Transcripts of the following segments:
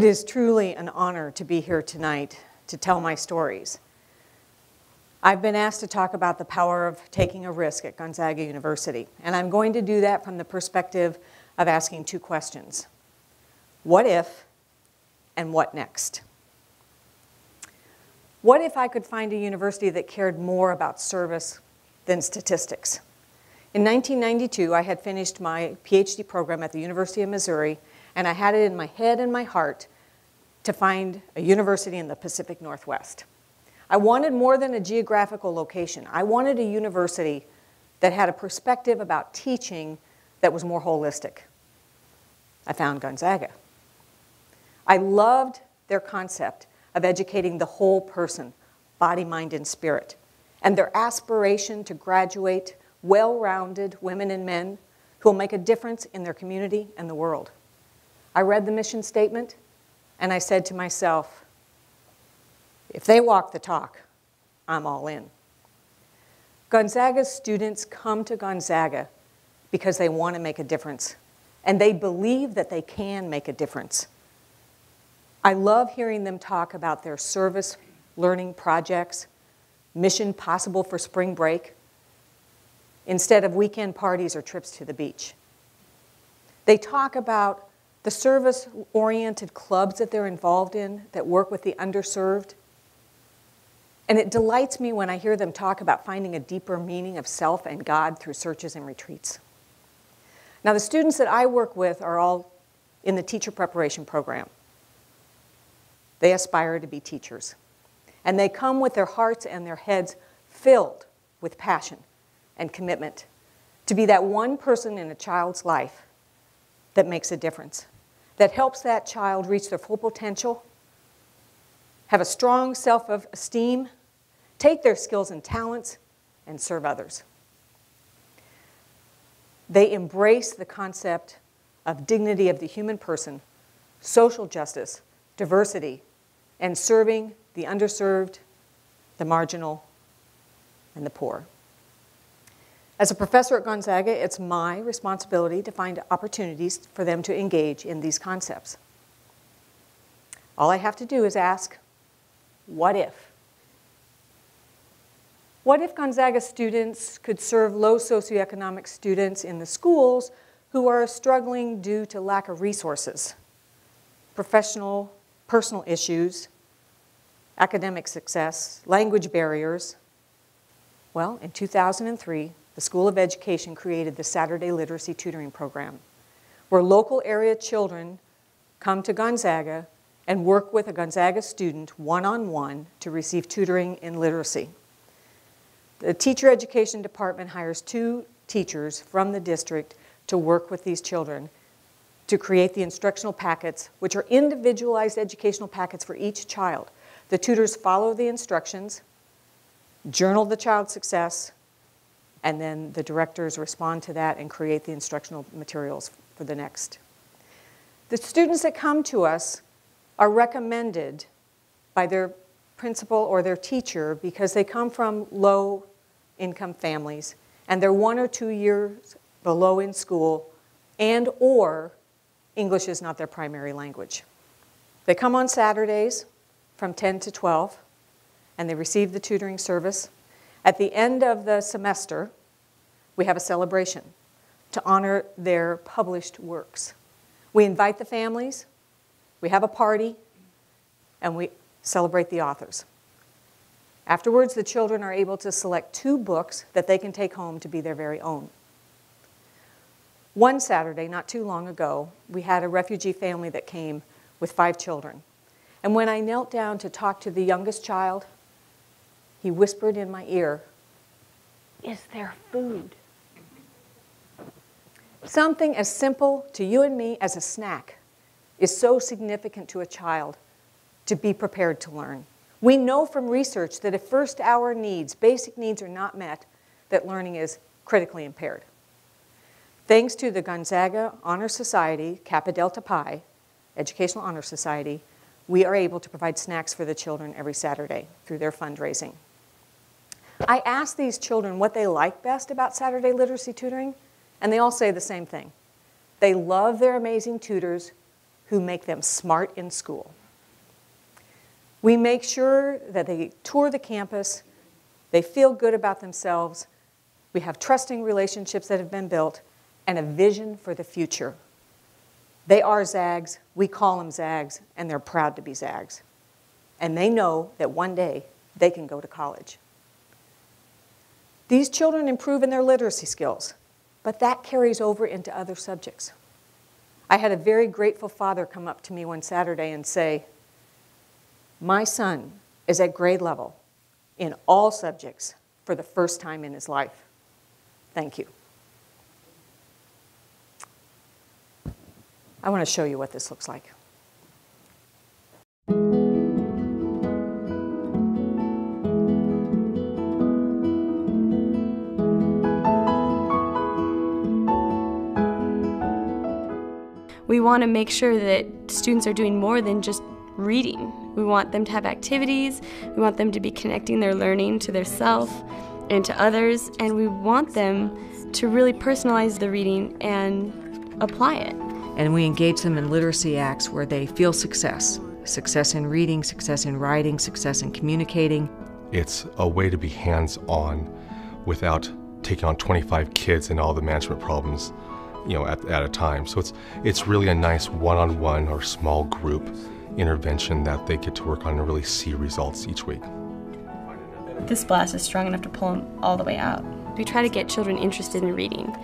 It is truly an honor to be here tonight to tell my stories. I've been asked to talk about the power of taking a risk at Gonzaga University, and I'm going to do that from the perspective of asking two questions. What if, and what next? What if I could find a university that cared more about service than statistics? In 1992, I had finished my PhD program at the University of Missouri, and I had it in my head and my heart to find a university in the Pacific Northwest. I wanted more than a geographical location. I wanted a university that had a perspective about teaching that was more holistic. I found Gonzaga. I loved their concept of educating the whole person, body, mind, and spirit, and their aspiration to graduate well-rounded women and men who will make a difference in their community and the world. I read the mission statement, and I said to myself, if they walk the talk, I'm all in. Gonzaga's students come to Gonzaga because they want to make a difference, and they believe that they can make a difference. I love hearing them talk about their service learning projects, Mission Possible for spring break, instead of weekend parties or trips to the beach. They talk about the service-oriented clubs that they're involved in that work with the underserved. And it delights me when I hear them talk about finding a deeper meaning of self and God through searches and retreats. Now, the students that I work with are all in the teacher preparation program. They aspire to be teachers. And they come with their hearts and their heads filled with passion and commitment to be that one person in a child's life that makes a difference, that helps that child reach their full potential, have a strong self-esteem, take their skills and talents, and serve others. They embrace the concept of dignity of the human person, social justice, diversity, and serving the underserved, the marginal, and the poor. As a professor at Gonzaga, it's my responsibility to find opportunities for them to engage in these concepts. All I have to do is ask, what if? What if Gonzaga students could serve low socioeconomic students in the schools who are struggling due to lack of resources, professional, personal issues, academic success, language barriers? Well, in 2003, the School of Education created the Saturday Literacy Tutoring Program, where local area children come to Gonzaga and work with a Gonzaga student one-on-one to receive tutoring in literacy. The teacher education department hires 2 teachers from the district to work with these children to create the instructional packets, which are individualized educational packets for each child. The tutors follow the instructions, journal the child's success, and then the directors respond to that and create the instructional materials for the next. The students that come to us are recommended by their principal or their teacher because they come from low-income families and they're 1 or 2 years below in school, and or English is not their primary language. They come on Saturdays from 10 to 12, and they receive the tutoring service. At the end of the semester, we have a celebration to honor their published works. We invite the families, we have a party, and we celebrate the authors. Afterwards, the children are able to select 2 books that they can take home to be their very own. One Saturday, not too long ago, we had a refugee family that came with 5 children. And when I knelt down to talk to the youngest child, he whispered in my ear, "Is there food?" Something as simple to you and me as a snack is so significant to a child to be prepared to learn. We know from research that if first-hour needs, basic needs are not met, that learning is critically impaired. Thanks to the Gonzaga Honor Society, Kappa Delta Pi, Educational Honor Society, we are able to provide snacks for the children every Saturday through their fundraising. I asked these children what they like best about Saturday literacy tutoring, and they all say the same thing. They love their amazing tutors who make them smart in school. We make sure that they tour the campus, they feel good about themselves, we have trusting relationships that have been built, and a vision for the future. They are Zags, we call them Zags, and they're proud to be Zags. And they know that one day they can go to college. These children improve in their literacy skills, but that carries over into other subjects. I had a very grateful father come up to me one Saturday and say, "My son is at grade level in all subjects for the first time in his life. Thank you." I want to show you what this looks like. We want to make sure that students are doing more than just reading. We want them to have activities, we want them to be connecting their learning to their self and to others, and we want them to really personalize the reading and apply it. And we engage them in literacy acts where they feel success. Success in reading, success in writing, success in communicating. It's a way to be hands-on without taking on 25 kids and all the management problems, at a time. So it's really a nice one-on-one or small group intervention that they get to work on and really see results each week. This blast is strong enough to pull them all the way out. We try to get children interested in reading.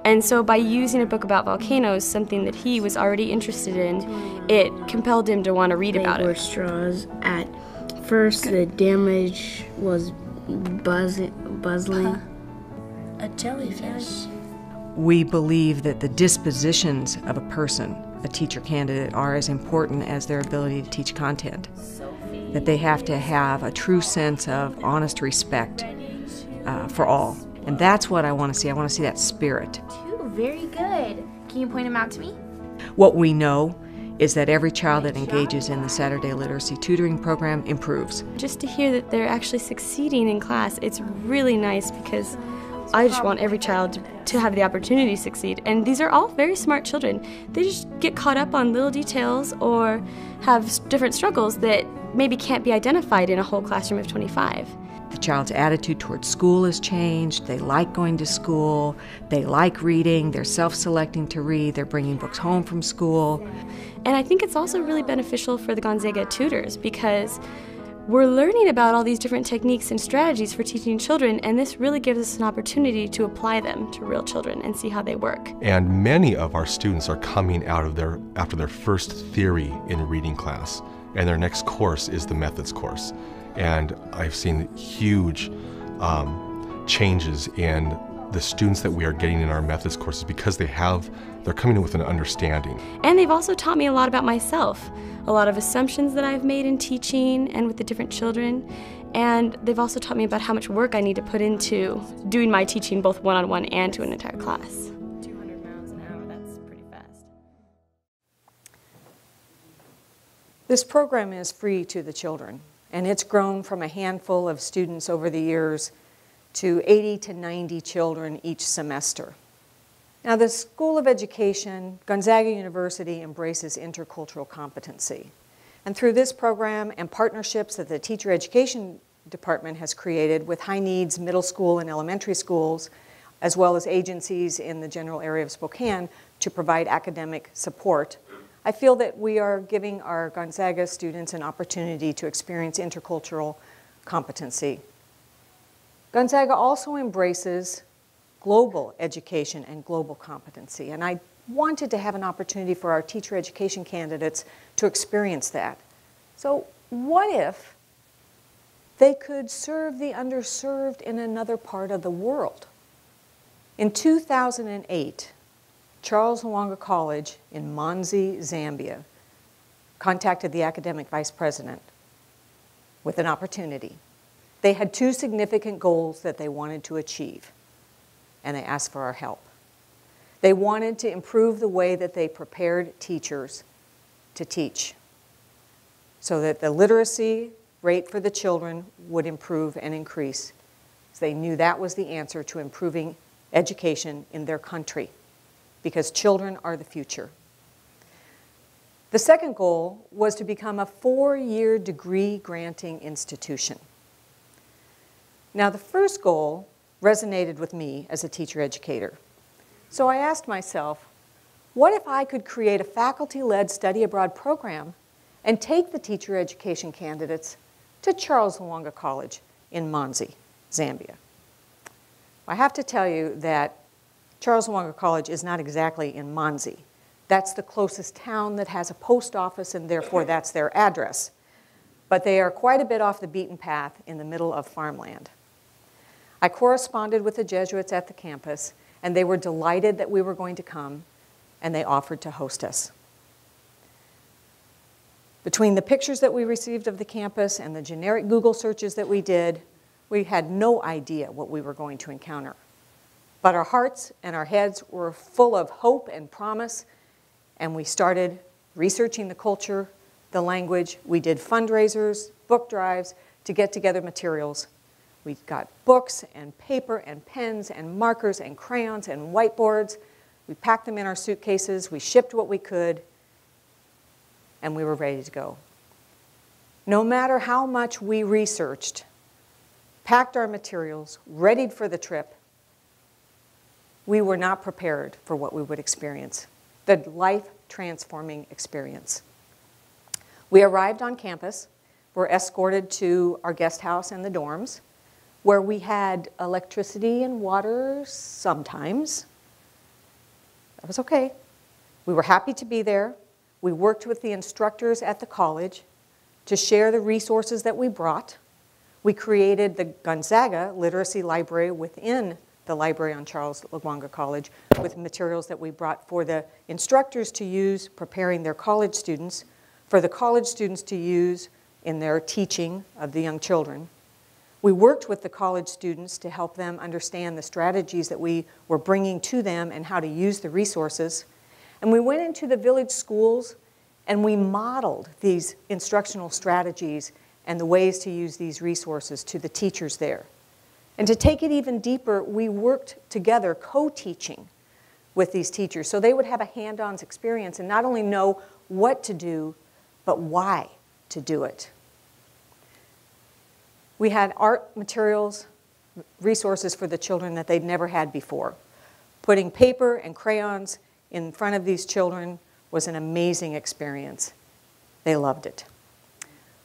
And so by using a book about volcanoes, something that he was already interested in, it compelled him to want to read about it. They were straws. At first, the damage was buzzing. A jellyfish. We believe that the dispositions of a person, a teacher candidate, are as important as their ability to teach content. That they have to have a true sense of honest respect for all. And that's what I want to see. I want to see that spirit. Very good. Can you point them out to me? What we know is that every child that engages in the Saturday Literacy Tutoring program improves. Just to hear that they're actually succeeding in class, it's really nice because I just want every child to have the opportunity to succeed. And these are all very smart children. They just get caught up on little details or have different struggles that maybe can't be identified in a whole classroom of 25. The child's attitude towards school has changed. They like going to school. They like reading. They're self-selecting to read. They're bringing books home from school. And I think it's also really beneficial for the Gonzaga tutors because we're learning about all these different techniques and strategies for teaching children, and this really gives us an opportunity to apply them to real children and see how they work. And many of our students are coming out of after their first theory in reading class, and their next course is the methods course. And I've seen huge changes in the students that we are getting in our methods courses because they're coming in with an understanding. And they've also taught me a lot about myself, a lot of assumptions that I've made in teaching and with the different children. And they've also taught me about how much work I need to put into doing my teaching both one-on-one and to an entire class. 200 miles an hour, that's pretty fast. This program is free to the children, and it's grown from a handful of students over the years to 80 to 90 children each semester. Now, the School of Education, Gonzaga University, embraces intercultural competency. And through this program and partnerships that the Teacher Education Department has created with high needs middle school and elementary schools, as well as agencies in the general area of Spokane to provide academic support, I feel that we are giving our Gonzaga students an opportunity to experience intercultural competency. Gonzaga also embraces global education and global competency, and I wanted to have an opportunity for our teacher education candidates to experience that. So what if they could serve the underserved in another part of the world? In 2008, Charles Lwanga College in Manzi, Zambia, contacted the academic vice president with an opportunity. They had two significant goals that they wanted to achieve, and they asked for our help. They wanted to improve the way that they prepared teachers to teach so that the literacy rate for the children would improve and increase. They knew that was the answer to improving education in their country, because children are the future. The second goal was to become a 4-year degree granting institution. Now, the first goal resonated with me as a teacher educator. So I asked myself, what if I could create a faculty-led study abroad program and take the teacher education candidates to Charles Lwanga College in Manzi, Zambia? I have to tell you that Charles Lwanga College is not exactly in Manzi. That's the closest town that has a post office, and therefore that's their address. But they are quite a bit off the beaten path in the middle of farmland. I corresponded with the Jesuits at the campus, and they were delighted that we were going to come, and they offered to host us. Between the pictures that we received of the campus and the generic Google searches that we did, we had no idea what we were going to encounter. But our hearts and our heads were full of hope and promise, and we started researching the culture, the language. We did fundraisers, book drives to get together materials. We got books and paper and pens and markers and crayons and whiteboards. We packed them in our suitcases. We shipped what we could, and we were ready to go. No matter how much we researched, packed our materials, readied for the trip, we were not prepared for what we would experience, the life-transforming experience. We arrived on campus, were escorted to our guest house and the dorms, where we had electricity and water sometimes. That was okay. We were happy to be there. We worked with the instructors at the college to share the resources that we brought. We created the Gonzaga Literacy Library within the library on Charles Lwanga College with materials that we brought for the instructors to use preparing their college students, for the college students to use in their teaching of the young children. We worked with the college students to help them understand the strategies that we were bringing to them and how to use the resources. And we went into the village schools and we modeled these instructional strategies and the ways to use these resources to the teachers there. And to take it even deeper, we worked together co-teaching with these teachers so they would have a hand-on experience and not only know what to do, but why to do it. We had art materials, resources for the children that they'd never had before. Putting paper and crayons in front of these children was an amazing experience. They loved it.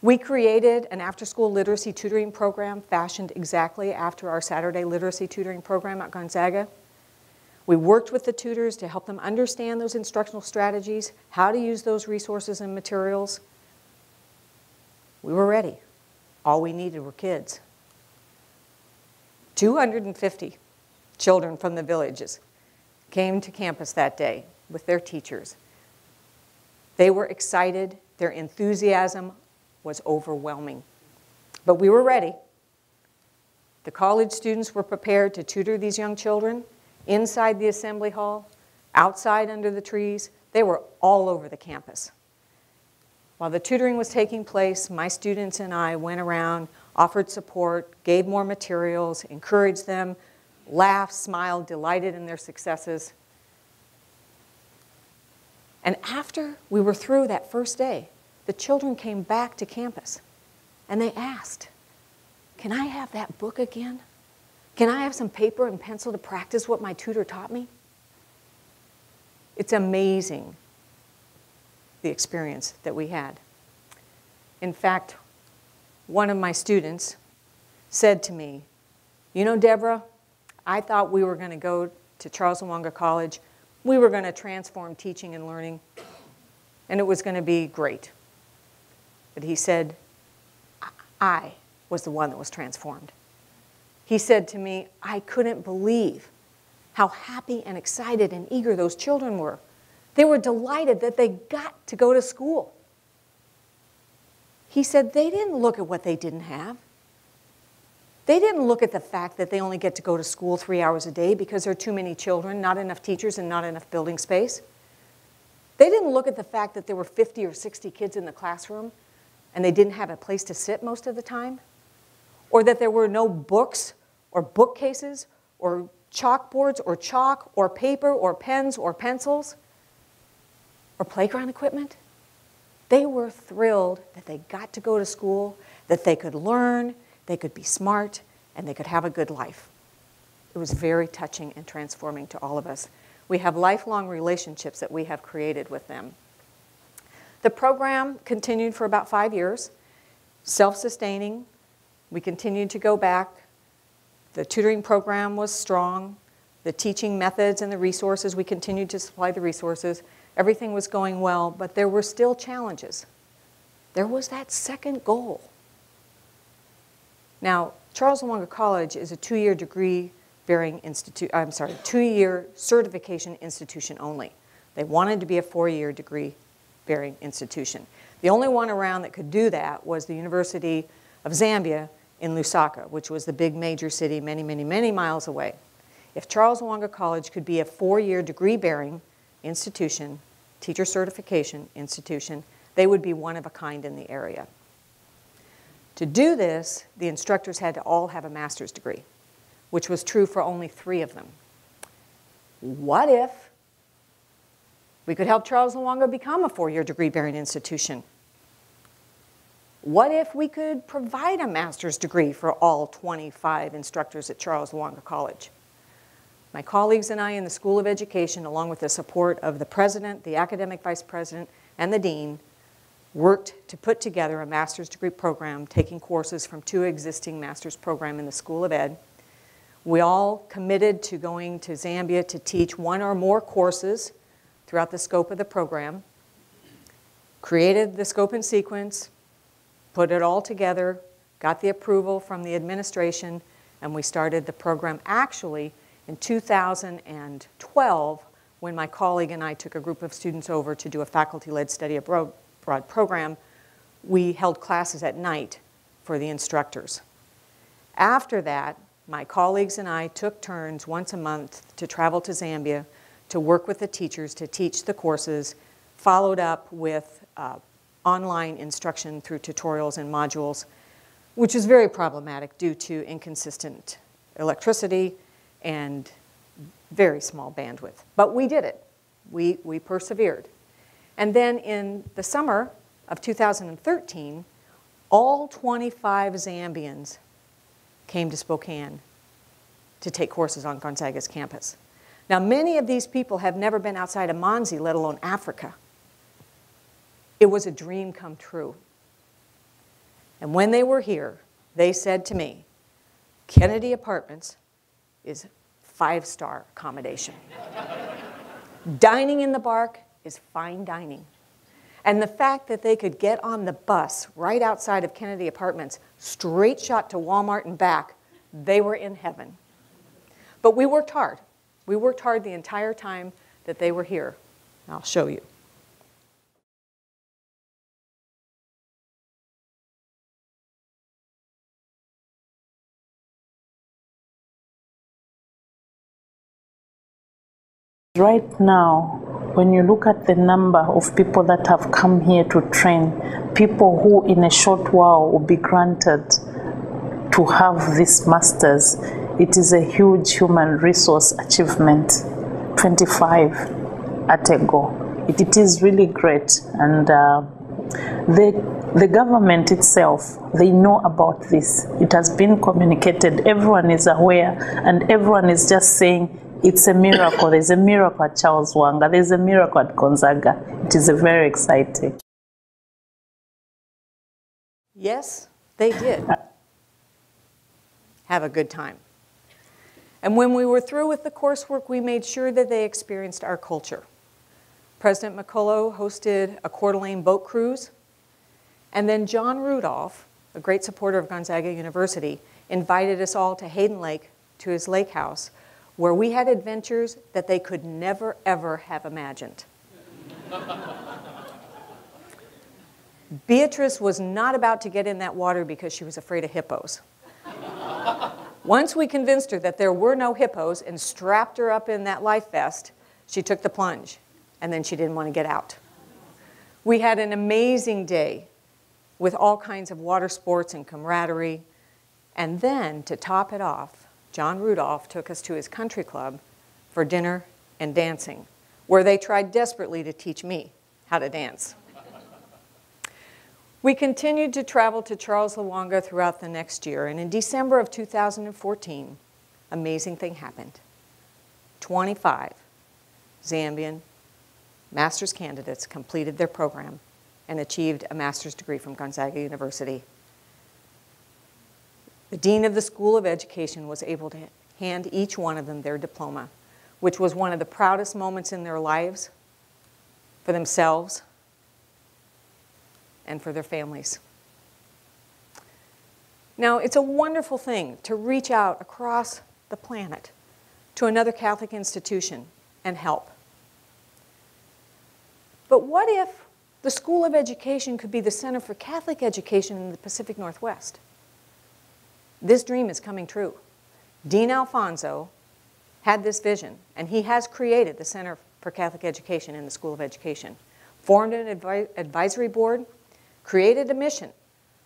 We created an after-school literacy tutoring program fashioned exactly after our Saturday literacy tutoring program at Gonzaga. We worked with the tutors to help them understand those instructional strategies, how to use those resources and materials. We were ready. All we needed were kids. 250 children from the villages came to campus that day with their teachers. They were excited. Their enthusiasm was overwhelming. But we were ready. The college students were prepared to tutor these young children inside the assembly hall, outside under the trees. They were all over the campus. While the tutoring was taking place, my students and I went around, offered support, gave more materials, encouraged them, laughed, smiled, delighted in their successes. And after we were through that first day, the children came back to campus and they asked, "Can I have that book again? Can I have some paper and pencil to practice what my tutor taught me?" It's amazing the experience that we had. In fact, one of my students said to me, "You know, Deborah, I thought we were going to go to Charles Lwanga College. We were going to transform teaching and learning, and it was going to be great." But he said, I was the one that was transformed. He said to me, "I couldn't believe how happy and excited and eager those children were. They were delighted that they got to go to school." He said they didn't look at what they didn't have. They didn't look at the fact that they only get to go to school 3 hours a day because there are too many children, not enough teachers, and not enough building space. They didn't look at the fact that there were 50 or 60 kids in the classroom and they didn't have a place to sit most of the time, or that there were no books or bookcases or chalkboards or chalk or paper or pens or pencils or playground equipment. They were thrilled that they got to go to school, that they could learn, they could be smart, and they could have a good life. It was very touching and transforming to all of us. We have lifelong relationships that we have created with them. The program continued for about 5 years, self-sustaining. We continued to go back. The tutoring program was strong. The teaching methods and the resources, we continued to supply the resources. Everything was going well, but there were still challenges. There was that second goal. Now, Charles Luanga College is a 2-year degree-bearing institute, 2-year certification institution only. They wanted to be a 4-year degree-bearing institution. The only one around that could do that was the University of Zambia in Lusaka, which was the big major city many, many, many miles away. If Charles Luanga College could be a 4-year degree-bearing institution, teacher certification institution, they would be one of a kind in the area. To do this, the instructors had to all have a master's degree, which was true for only 3 of them. What if we could help Charles Luanga become a 4-year degree-bearing institution? What if we could provide a master's degree for all 25 instructors at Charles Luanga College? My colleagues and I in the School of Education, along with the support of the president, the academic vice president, and the dean, worked to put together a master's degree program, taking courses from 2 existing master's programs in the School of Ed. We all committed to going to Zambia to teach 1 or more courses throughout the scope of the program, created the scope and sequence, put it all together, got the approval from the administration, and we started the program actually in 2012 when my colleague and I took a group of students over to do a faculty-led study abroad program. We held classes at night for the instructors. After that, my colleagues and I took turns once a month to travel to Zambia to work with the teachers to teach the courses, followed up with online instruction through tutorials and modules, which is very problematic due to inconsistent electricity and very small bandwidth. But we did it. We persevered. And then in the summer of 2013, all 25 Zambians came to Spokane to take courses on Gonzaga's campus. Now, many of these people have never been outside of Manzi, let alone Africa. It was a dream come true. And when they were here, they said to me, Kennedy Apartments is 5-star accommodation. Dining in the Bark is fine dining. And the fact that they could get on the bus right outside of Kennedy Apartments, straight shot to Walmart and back, they were in heaven. But we worked hard. We worked hard the entire time that they were here. I'll show you. Right now, when you look at the number of people that have come here to train, people who in a short while will be granted to have this master's, it is a huge human resource achievement. 25 at a go. It is really great, and the government itself, they know about this. It has been communicated, everyone is aware, and everyone is just saying, it's a miracle. There's a miracle at Charles Luanga. There's a miracle at Gonzaga. It is very exciting. Yes, they did have a good time. And when we were through with the coursework, we made sure that they experienced our culture. President McCullough hosted a Coeur d'Alene boat cruise. And then John Rudolph, a great supporter of Gonzaga University, invited us all to Hayden Lake, to his lake house, where we had adventures that they could never, ever have imagined. Beatrice was not about to get in that water because she was afraid of hippos. Once we convinced her that there were no hippos and strapped her up in that life vest, she took the plunge, and then she didn't want to get out. We had an amazing day with all kinds of water sports and camaraderie, and then to top it off, John Rudolph took us to his country club for dinner and dancing, where they tried desperately to teach me how to dance. We continued to travel to Charles Lwanga throughout the next year, and in December of 2014, amazing thing happened. 25 Zambian master's candidates completed their program and achieved a master's degree from Gonzaga University. The dean of the School of Education was able to hand each one of them their diploma, which was one of the proudest moments in their lives for themselves and for their families. Now, it's a wonderful thing to reach out across the planet to another Catholic institution and help. But what if the School of Education could be the center for Catholic education in the Pacific Northwest? This dream is coming true. Dean Alfonso had this vision, and he has created the Center for Catholic Education in the School of Education, formed an advisory board, created a mission,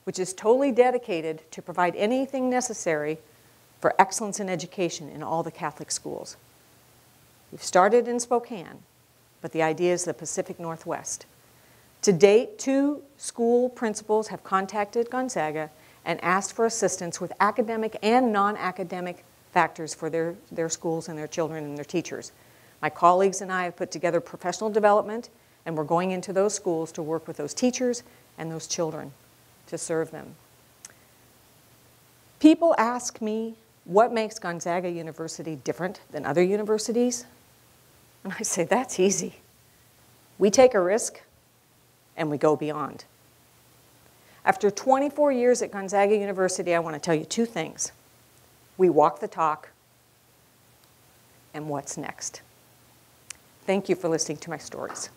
which is totally dedicated to provide anything necessary for excellence in education in all the Catholic schools. We've started in Spokane, but the idea is the Pacific Northwest. To date, 2 school principals have contacted Gonzaga and asked for assistance with academic and non-academic factors for their schools and their children and their teachers. My colleagues and I have put together professional development, and we're going into those schools to work with those teachers and those children to serve them. People ask me what makes Gonzaga University different than other universities, and I say that's easy. We take a risk and we go beyond. After 24 years at Gonzaga University, I want to tell you 2 things. We walk the talk, and what's next? Thank you for listening to my stories.